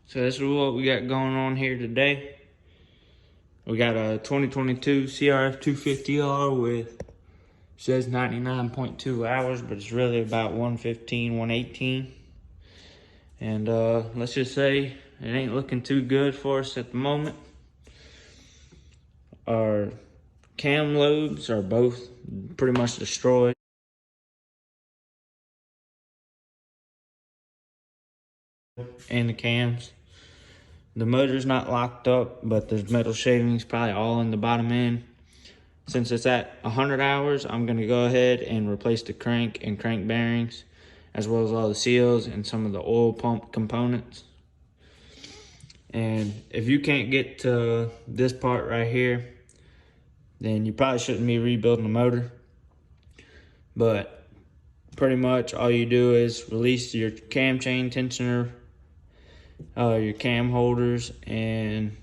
So this is what we got going on here today. We got a 2022 CRF 250R with, says 99.2 hours, but it's really about 115, 118. And let's just say it ain't looking too good for us at the moment. Our cam lobes are both pretty much destroyed. And the cams. The motor's not locked up, but there's metal shavings probably all in the bottom end. Since it's at 100 hours, I'm gonna go ahead and replace the crank and crank bearings, as well as all the seals and some of the oil pump components. And if you can't get to this part right here, then you probably shouldn't be rebuilding the motor. But pretty much all you do is release your cam chain tensioner, your cam holders, and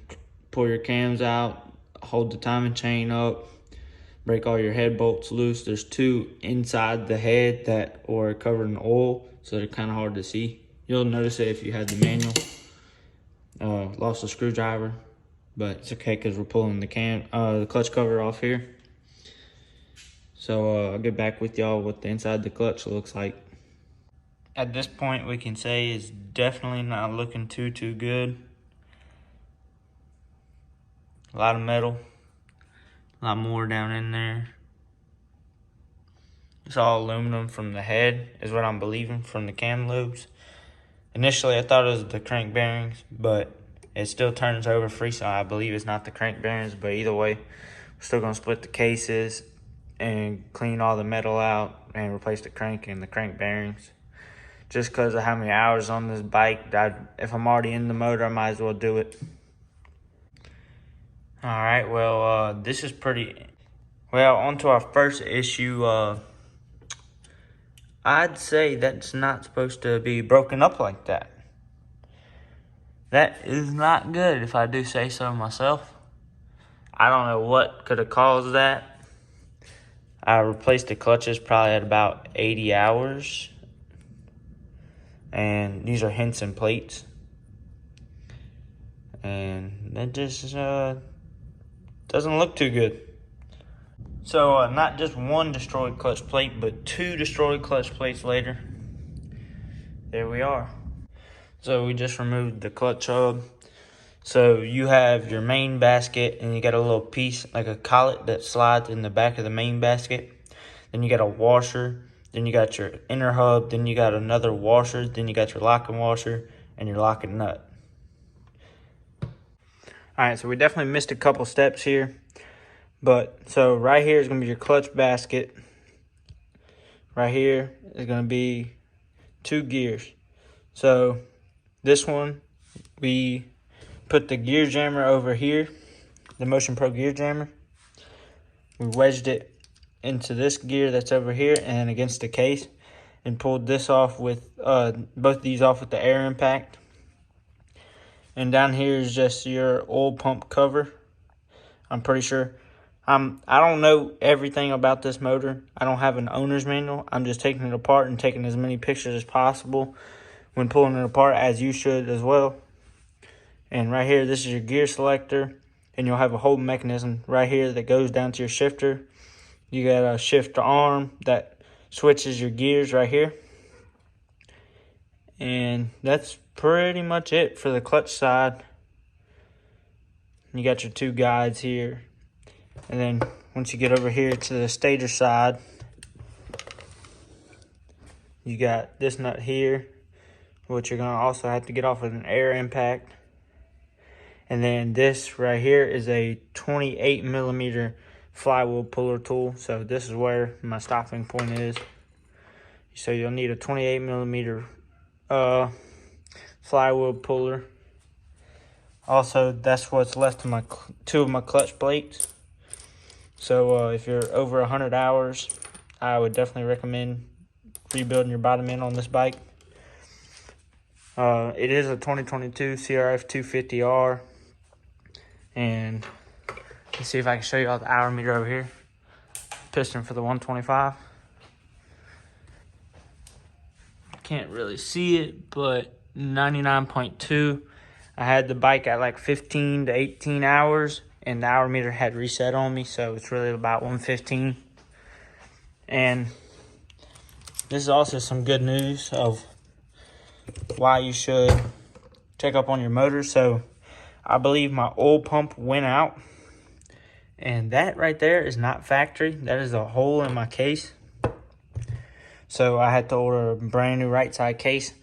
pull your cams out, hold the timing chain up, break all your head bolts loose. There's two inside the head that are covered in oil, so they're kind of hard to see. You'll notice it if you had the manual. Lost a screwdriver, but it's okay because we're pulling the clutch cover off here. So I'll get back with y'all what the inside of the clutch looks like. At this point, we can say it's definitely not looking too good. A lot of metal, a lot more down in there. It's all aluminum from the head, is what I'm believing, from the cam lobes. Initially, I thought it was the crank bearings, but it still turns over free, so I believe it's not the crank bearings. But either way, we're still gonna split the cases and clean all the metal out and replace the crank and the crank bearings. Just because of how many hours on this bike, if I'm already in the motor, I might as well do it. All right, well, this is pretty... Well, on to our first issue. I'd say that's not supposed to be broken up like that. That is not good, if I do say so myself. I don't know what could have caused that. I replaced the clutches probably at about 80 hours. And these are Henson plates. And that just doesn't look too good. So not just one destroyed clutch plate, but two destroyed clutch plates later. There we are. So we just removed the clutch hub. So you have your main basket, and you got a little piece like a collet that slides in the back of the main basket. Then you got a washer. Then you got your inner hub. Then you got another washer. Then you got your locking washer and your locking nut. All right, so we definitely missed a couple steps here. But so right here is going to be your clutch basket. Right here is going to be two gears. So this one, we put the gear jammer over here, the Motion Pro gear jammer. We wedged it into this gear that's over here and against the case, and pulled this off with both these off with the air impact. And down here is just your oil pump cover. I'm pretty sure. I don't know everything about this motor. I don't have an owner's manual. I'm just taking it apart and taking as many pictures as possible when pulling it apart, as you should as well. And right here, this is your gear selector, and you'll have a whole mechanism right here that goes down to your shifter. You got a shifter arm that switches your gears right here. And that's pretty much it for the clutch side. You got your two guides here. And then once you get over here to the stator side, you got this nut here, which you're going to also have to get off with an air impact. And then this right here is a 28 millimeter flywheel puller tool. So this is where my stopping point is. So you'll need a 28 millimeter flywheel puller. Also, that's what's left of two of my clutch plates. So if you're over 100 hours, I would definitely recommend rebuilding your bottom end on this bike. It is a 2022 CRF 250R. And let's see if I can show you all the hour meter over here. Piston for the 125. Can't really see it, but 99.2 I had the bike at like 15 to 18 hours, and the hour meter had reset on me, so it's really about 115. And this is also some good news of why you should check up on your motor. So I believe my oil pump went out, and that right there is not factory. That is a hole in my case. So I had to order a brand new right side case.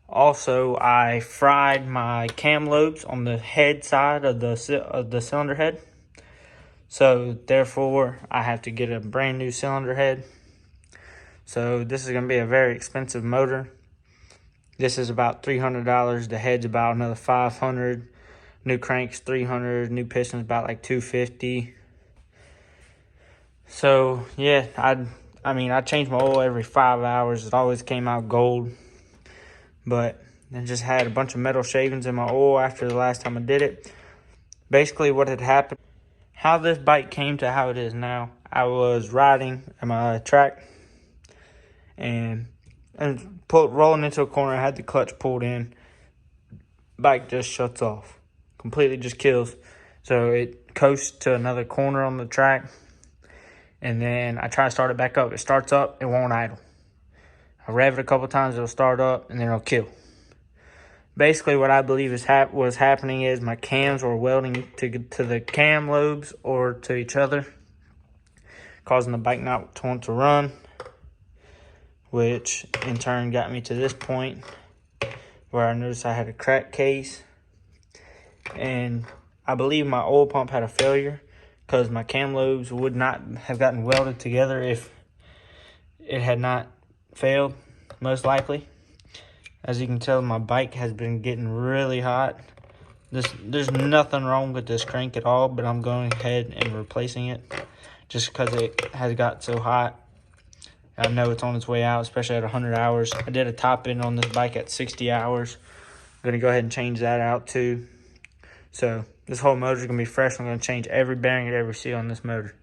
Also, I fried my cam lobes on the head side of the cylinder head. So therefore, I have to get a brand new cylinder head. So this is going to be a very expensive motor. This is about $300. The head's about another $500. New crank's $300. New piston's about like $250. So yeah, I changed my oil every 5 hours. It always came out gold. But I just had a bunch of metal shavings in my oil after the last time I did it. Basically what had happened, how this bike came to how it is now, I was riding at my track and rolling into a corner. I had the clutch pulled in. Bike just shuts off. Completely just kills. So it coasts to another corner on the track. And then I try to start it back up. It starts up, it won't idle. I rev it a couple times, it'll start up, and then it'll kill. Basically, what I believe was happening is my cams were welding to the cam lobes or to each other, causing the bike not to want to run, which in turn got me to this point where I noticed I had a cracked case. And I believe my oil pump had a failure because my cam lobes would not have gotten welded together if it had not failed, most likely. As you can tell, my bike has been getting really hot. There's nothing wrong with this crank at all, but I'm going ahead and replacing it just because it has got so hot. I know it's on its way out, especially at 100 hours. I did a top end on this bike at 60 hours. I'm going to go ahead and change that out too. So this whole motor is going to be fresh. I'm going to change every bearing and every seal on this motor.